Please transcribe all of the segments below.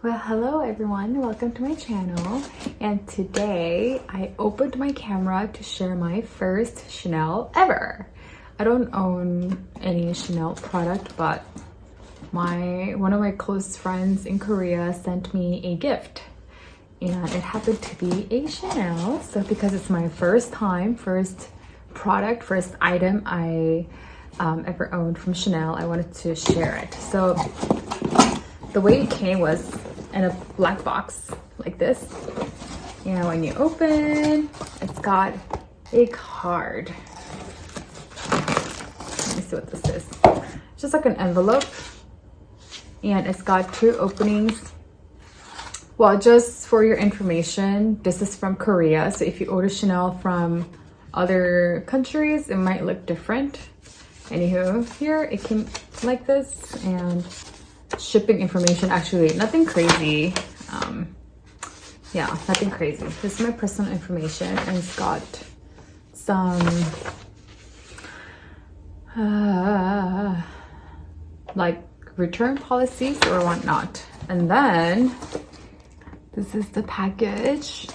Well, hello everyone, welcome to my channel. And today I opened my camera to share my first Chanel ever. I don't own any Chanel product, but one of my close friends in Korea sent me a gift. And it happened to be a Chanel. So because it's my first product, first item I ever owned from Chanel, I wanted to share it. So the way it came was in a black box like this. And when you open, it's got a card. Let me see what this is. It's just like an envelope. And it's got two openings. Well, just for your information, this is from Korea. So if you order Chanel from other countries, it might look different. Anywho, here it came like this, and shipping information, actually nothing crazy. Yeah, nothing crazy. This is my personal information, and it's got some like return policies or whatnot. And then this is the package.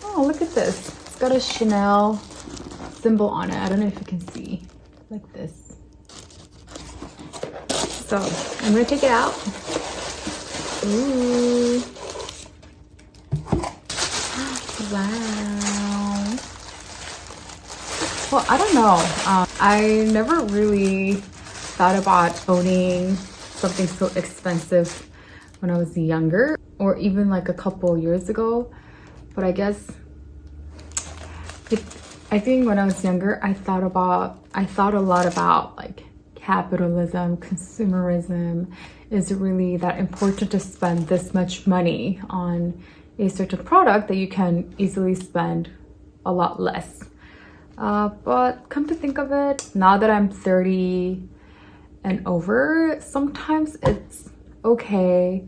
Oh, look at this. It's got a Chanel symbol on it. I don't know if you can see, like this. So I'm gonna take it out. Ooh. Wow. Well, I don't know. I never really thought about owning something so expensive when I was younger, or even like a couple years ago. But I guess I think when I was younger, I thought a lot about like capitalism, consumerism. Is it really that important to spend this much money on a certain product that you can easily spend a lot less? But come to think of it, now that I'm 30 and over, sometimes it's okay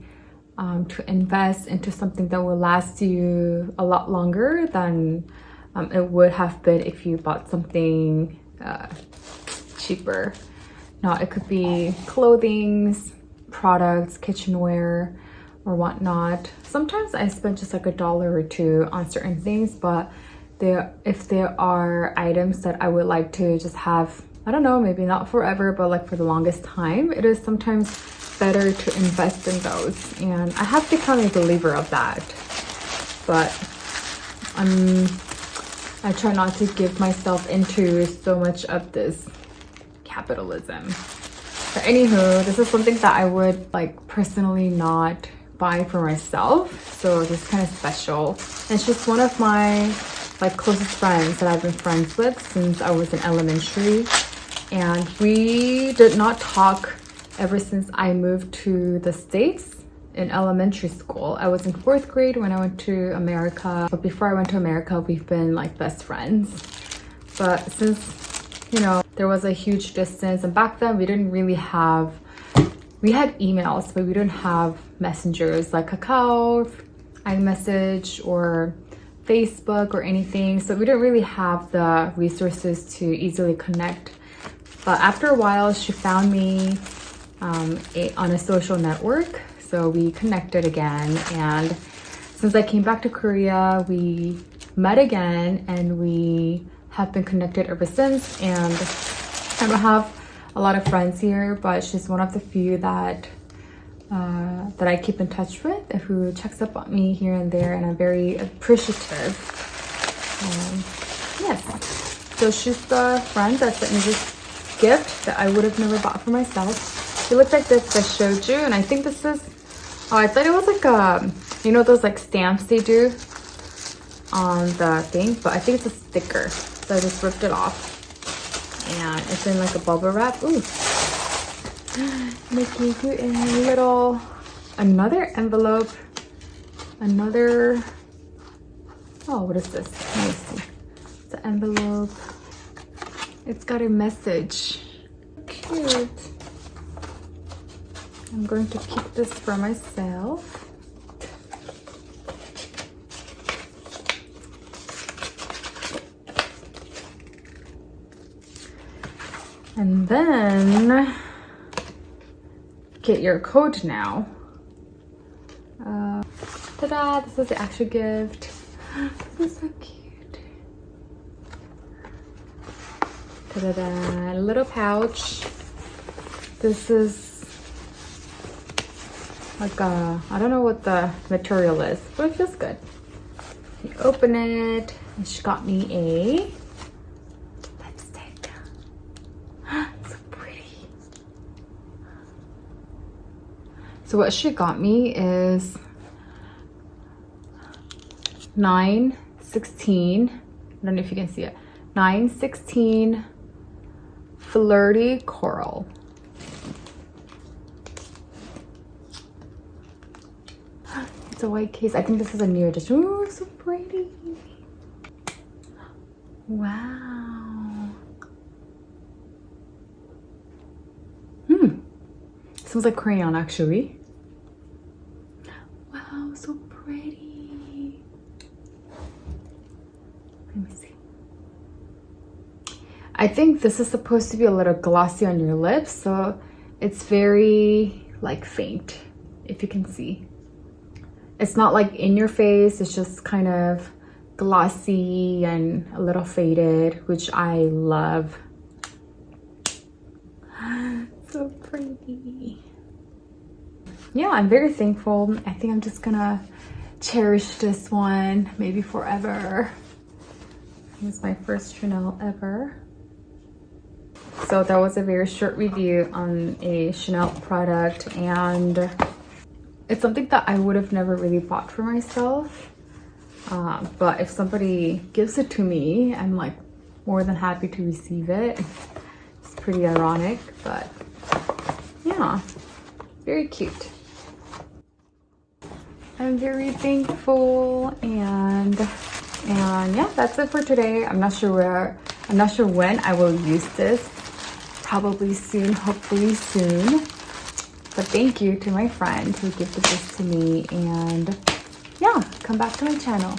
to invest into something that will last you a lot longer than it would have been if you bought something cheaper. Now, it could be clothing, products, kitchenware, or whatnot. Sometimes I spend just like $1 or $2 on certain things, but if there are items that I would like to just have, I don't know, maybe not forever, but like for the longest time, it is sometimes better to invest in those. And I have become a believer of that. But I try not to give myself into so much of this capitalism. But anywho, this is something that I would like personally not buy for myself. So this is kind of special. And it's just one of my like closest friends that I've been friends with since I was in elementary. And we did not talk ever since I moved to the States in elementary school. I was in 4th grade when I went to America. But before I went to America, we've been like best friends. But since, you know, there was a huge distance, and back then we didn't really have, we had emails, but we didn't have messengers like Kakao, iMessage, or Facebook or anything. So we didn't really have the resources to easily connect. But after a while, she found me on a social network. So we connected again. And since I came back to Korea, we met again, and we have been connected ever since. And I don't have a lot of friends here, but she's one of the few that I keep in touch with, who checks up on me here and there, and I'm very appreciative. Yes, so she's the friend that sent me this gift that I would have never bought for myself. It looks like this, I showed you, and I think this is, oh, I thought it was like you know those like stamps they do on the thing, but I think it's a sticker. So I just ripped it off, and it's in like a bubble wrap. Ooh, making you in a little, another envelope, another, oh, what is this? Let me see. It's an envelope. It's got a message. Cute. I'm going to keep this for myself. And then get your code now. Ta-da! This is the actual gift. This is so cute. Ta-da-da! A little pouch. This is like a, I don't know what the material is, but it feels good. You open it, and she got me a lipstick. So pretty. So what she got me is 916. I don't know if you can see it. 916 Flirty Coral. It's a white case. I think this is a new edition. Ooh, so pretty. Wow. Smells like crayon actually. Wow, so pretty. Let me see. I think this is supposed to be a little glossy on your lips, so it's very like faint, if you can see. It's not like in your face, it's just kind of glossy and a little faded, which I love. So pretty. Yeah, I'm very thankful. I think I'm just gonna cherish this one, maybe forever. It was my first Chanel ever. So that was a very short review on a Chanel product, and it's something that I would have never really bought for myself. But if somebody gives it to me, I'm like more than happy to receive it. It's pretty ironic, but yeah, very cute. I'm very thankful, and yeah, that's it for today. I'm not sure when I will use this. Probably soon, hopefully soon. But thank you to my friend who gifted this to me, and yeah, come back to my channel.